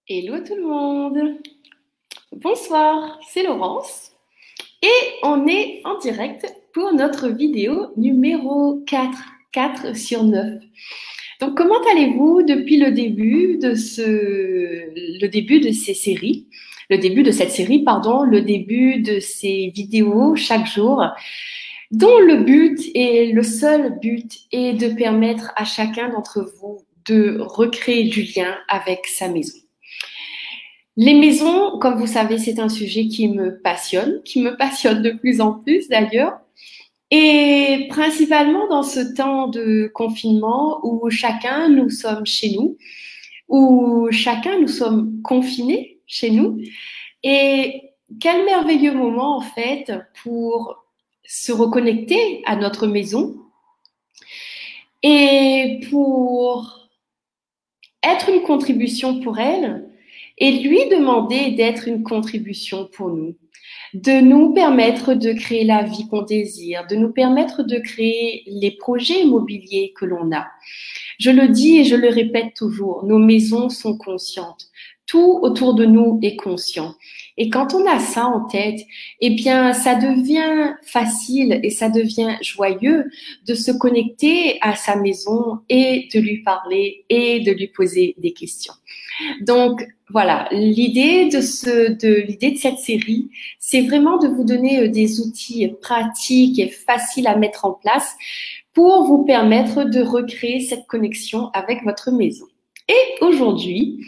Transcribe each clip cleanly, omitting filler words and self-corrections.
Hello tout le monde. Bonsoir, c'est Laurence et on est en direct pour notre vidéo numéro 4 sur 9. Donc comment allez-vous depuis le début de ces séries, le début de cette série, pardon, le début de ces vidéos chaque jour, dont le but et le seul but est de permettre à chacun d'entre vous de recréer du lien avec sa maison. Les maisons, comme vous savez, c'est un sujet qui me passionne de plus en plus d'ailleurs. Et principalement dans ce temps de confinement où chacun nous sommes chez nous, où chacun nous sommes confinés chez nous. Et quel merveilleux moment en fait pour se reconnecter à notre maison et pour être une contribution pour elle et lui demander d'être une contribution pour nous, de nous permettre de créer la vie qu'on désire, de nous permettre de créer les projets immobiliers que l'on a. Je le dis et je le répète toujours, nos maisons sont conscientes. Tout autour de nous est conscient. Et quand on a ça en tête, eh bien, ça devient facile et ça devient joyeux de se connecter à sa maison et de lui parler et de lui poser des questions. Donc, voilà, l'idée de cette série, c'est vraiment de vous donner des outils pratiques et faciles à mettre en place pour vous permettre de recréer cette connexion avec votre maison. Et aujourd'hui,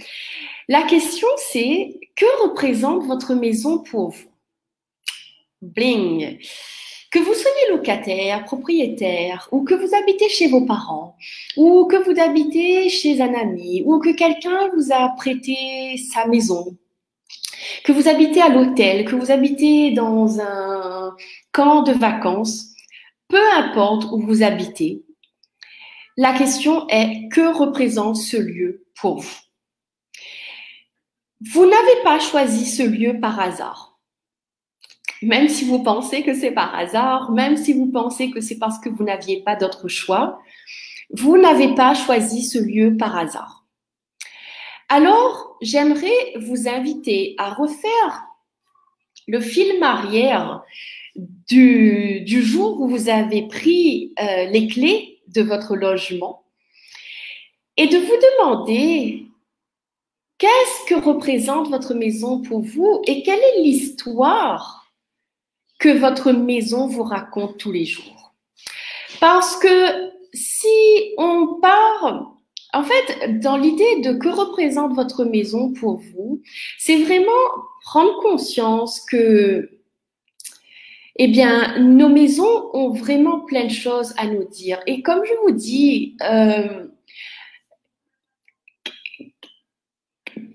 la question c'est, que représente votre maison pour vous? Bling! Que vous soyez locataire, propriétaire, ou que vous habitez chez vos parents, ou que vous habitez chez un ami, ou que quelqu'un vous a prêté sa maison, que vous habitez à l'hôtel, que vous habitez dans un camp de vacances, peu importe où vous habitez, la question est, que représente ce lieu pour vous? Vous n'avez pas choisi ce lieu par hasard. Même si vous pensez que c'est par hasard, même si vous pensez que c'est parce que vous n'aviez pas d'autre choix, vous n'avez pas choisi ce lieu par hasard. Alors, j'aimerais vous inviter à refaire le film arrière du jour où vous avez pris les clés de votre logement et de vous demander qu'est-ce que représente votre maison pour vous et quelle est l'histoire que votre maison vous raconte tous les jours. Parce que si on part, en fait, dans l'idée de que représente votre maison pour vous, c'est vraiment prendre conscience que, eh bien, nos maisons ont vraiment plein de choses à nous dire. Et comme je vous dis,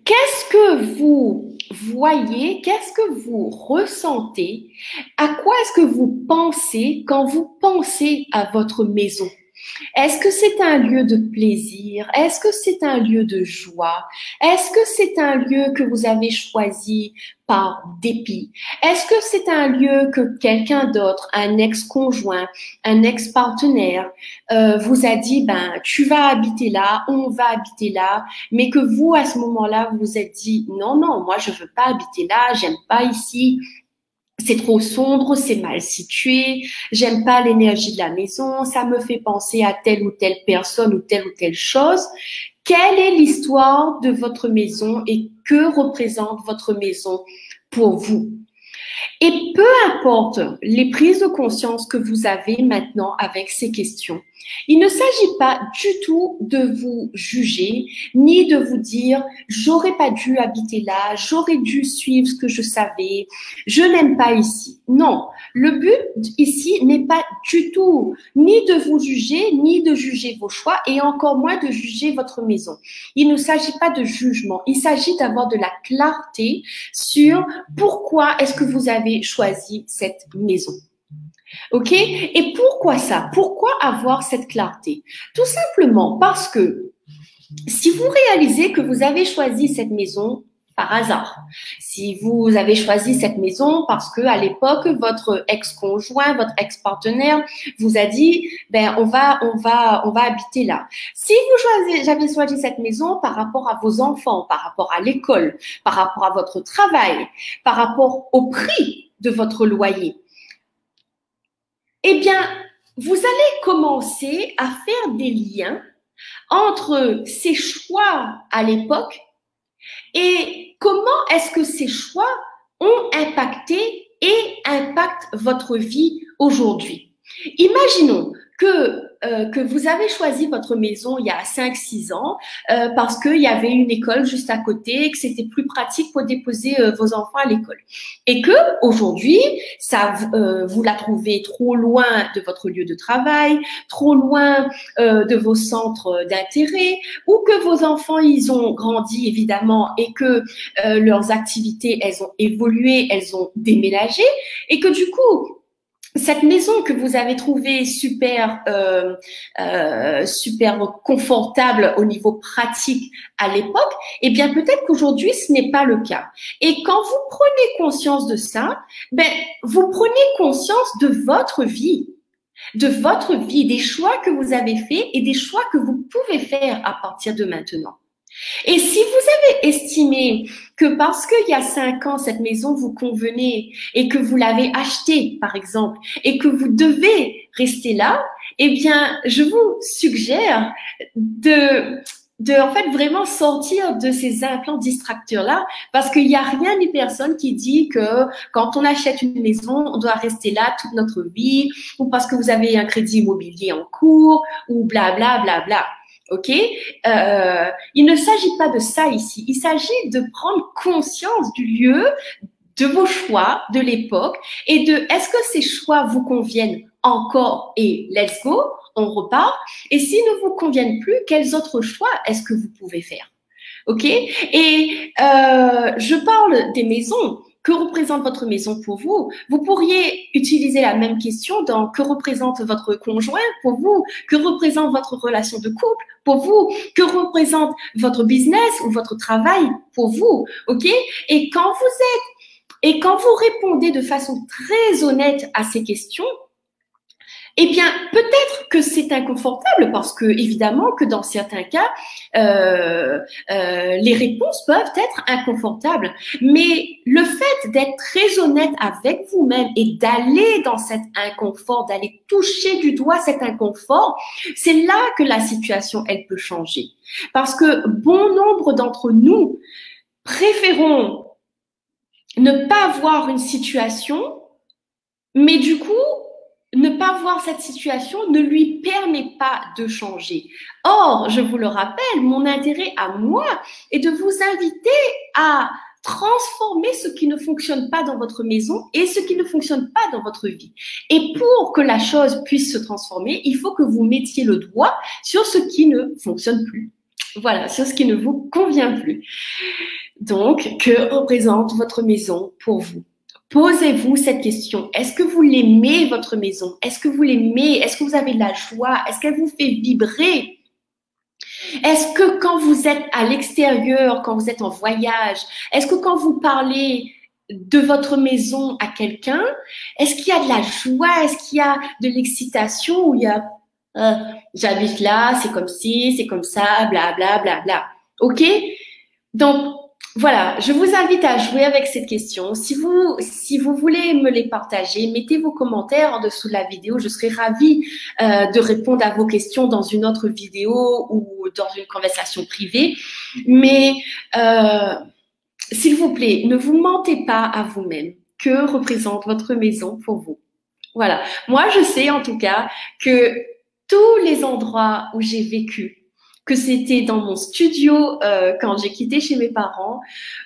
qu'est-ce que vous voyez, qu'est-ce que vous ressentez, à quoi est-ce que vous pensez quand vous pensez à votre maison? Est-ce que c'est un lieu de plaisir? Est-ce que c'est un lieu de joie? Est-ce que c'est un lieu que vous avez choisi par dépit? Est-ce que c'est un lieu que quelqu'un d'autre, un ex-conjoint, un ex-partenaire, vous a dit, ben, tu vas habiter là, on va habiter là, mais que vous, à ce moment-là, vous vous êtes dit, non, non, moi, je veux pas habiter là, j'aime pas ici, c'est trop sombre, c'est mal situé, j'aime pas l'énergie de la maison, ça me fait penser à telle ou telle personne ou telle chose. Quelle est l'histoire de votre maison et que représente votre maison pour vous? Et peu importe les prises de conscience que vous avez maintenant avec ces questions, il ne s'agit pas du tout de vous juger, ni de vous dire « j'aurais pas dû habiter là, j'aurais dû suivre ce que je savais, je n'aime pas ici ». Non, le but ici n'est pas du tout ni de vous juger, ni de juger vos choix, et encore moins de juger votre maison. Il ne s'agit pas de jugement, il s'agit d'avoir de la clarté sur pourquoi est-ce que vous avez choisi cette maison. Ok? Et pourquoi ça? Pourquoi avoir cette clarté? Tout simplement parce que si vous réalisez que vous avez choisi cette maison par hasard, Si vous avez choisi cette maison parce que à l'époque votre ex-conjoint, votre ex-partenaire vous a dit ben on va habiter là. Si vous avez choisi cette maison par rapport à vos enfants, par rapport à l'école, par rapport à votre travail, par rapport au prix de votre loyer, eh bien vous allez commencer à faire des liens entre ces choix à l'époque et comment est-ce que ces choix ont impacté et impactent votre vie aujourd'hui. Imaginons que vous avez choisi votre maison il y a 5-6 ans parce qu'il y avait une école juste à côté et que c'était plus pratique pour déposer vos enfants à l'école. Et que aujourd'hui, vous la trouvez trop loin de votre lieu de travail, trop loin de vos centres d'intérêt, ou que vos enfants, ils ont grandi évidemment et que leurs activités, elles ont évolué, elles ont déménagé et que du coup, cette maison que vous avez trouvée super confortable au niveau pratique à l'époque, eh bien peut-être qu'aujourd'hui ce n'est pas le cas. Et quand vous prenez conscience de ça, ben vous prenez conscience de votre vie, des choix que vous avez faits et des choix que vous pouvez faire à partir de maintenant. Et si vous avez estimé que parce qu'il y a 5 ans, cette maison vous convenait et que vous l'avez achetée, par exemple, et que vous devez rester là, eh bien, je vous suggère de en fait vraiment sortir de ces implants distracteurs-là, parce qu'il n'y a rien ni personne qui dit que quand on achète une maison, on doit rester là toute notre vie, ou parce que vous avez un crédit immobilier en cours, ou bla bla bla bla. Ok, il ne s'agit pas de ça ici. Il s'agit de prendre conscience du lieu, de vos choix, de l'époque et de est-ce que ces choix vous conviennent encore et let's go, on repart. Et s'ils ne vous conviennent plus, quels autres choix est-ce que vous pouvez faire? Ok, et je parle des maisons. Que représente votre maison pour vous? Vous pourriez utiliser la même question dans que représente votre conjoint pour vous? Que représente votre relation de couple pour vous? Que représente votre business ou votre travail pour vous? Ok? Et quand vous répondez de façon très honnête à ces questions, eh bien, peut-être que c'est inconfortable parce que, évidemment, que dans certains cas, les réponses peuvent être inconfortables. Mais le fait d'être très honnête avec vous-même et d'aller dans cet inconfort, d'aller toucher du doigt cet inconfort, c'est là que la situation, elle peut changer. Parce que bon nombre d'entre nous préférons ne pas voir une situation, mais du coup, ne pas voir cette situation ne lui permet pas de changer. Or, je vous le rappelle, mon intérêt à moi est de vous inviter à transformer ce qui ne fonctionne pas dans votre maison et ce qui ne fonctionne pas dans votre vie. Et pour que la chose puisse se transformer, il faut que vous mettiez le doigt sur ce qui ne fonctionne plus. Voilà, sur ce qui ne vous convient plus. Donc, que représente votre maison pour vous? Posez-vous cette question. Est-ce que vous l'aimez, votre maison? Est-ce que vous l'aimez? Est-ce que vous avez de la joie? Est-ce qu'elle vous fait vibrer? Est-ce que quand vous êtes à l'extérieur, quand vous êtes en voyage, est-ce que quand vous parlez de votre maison à quelqu'un, est-ce qu'il y a de la joie? Est-ce qu'il y a de l'excitation? Ou il y a j'habite là, c'est comme ci, c'est comme ça, bla bla bla bla. Ok? Donc, voilà, je vous invite à jouer avec cette question. Si vous voulez me les partager, mettez vos commentaires en dessous de la vidéo. Je serai ravie de répondre à vos questions dans une autre vidéo ou dans une conversation privée. Mais s'il vous plaît, ne vous mentez pas à vous-même. Que représente votre maison pour vous? Voilà. Moi, je sais en tout cas que tous les endroits où j'ai vécu, que c'était dans mon studio quand j'ai quitté chez mes parents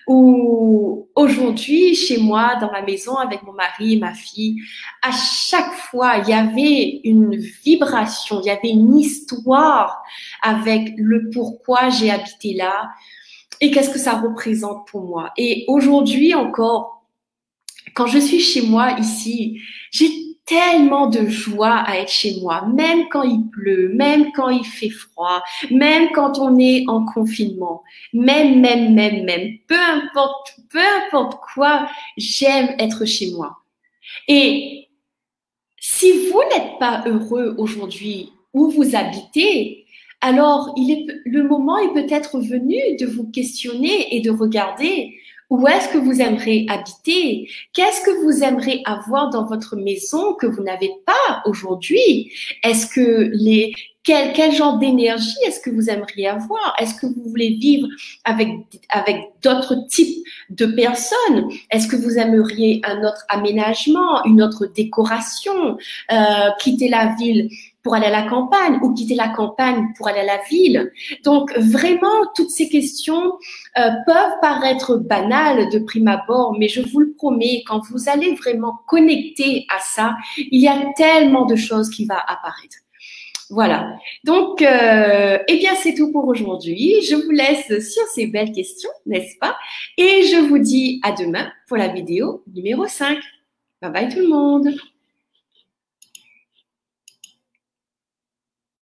ou aujourd'hui chez moi dans ma maison avec mon mari et ma fille, à chaque fois il y avait une vibration, il y avait une histoire avec le pourquoi j'ai habité là et qu'est-ce que ça représente pour moi. Et aujourd'hui encore, quand je suis chez moi ici, j'ai tellement de joie à être chez moi, même quand il pleut, même quand il fait froid, même quand on est en confinement, même, peu importe quoi, j'aime être chez moi. Et si vous n'êtes pas heureux aujourd'hui où vous habitez, alors le moment est peut-être venu de vous questionner et de regarder où est-ce que vous aimeriez habiter, qu'est-ce que vous aimeriez avoir dans votre maison que vous n'avez pas aujourd'hui. Est-ce que quel genre d'énergie est-ce que vous aimeriez avoir? Est-ce que vous voulez vivre avec d'autres types de personnes? Est-ce que vous aimeriez un autre aménagement, une autre décoration, quitter la ville pour aller à la campagne ou quitter la campagne pour aller à la ville? Donc vraiment, toutes ces questions peuvent paraître banales de prime abord, mais je vous le promets, quand vous allez vraiment connecter à ça, il y a tellement de choses qui vont apparaître. Voilà. Donc, eh bien, c'est tout pour aujourd'hui. Je vous laisse sur ces belles questions, n'est-ce pas? Et je vous dis à demain pour la vidéo numéro 5. Bye bye tout le monde.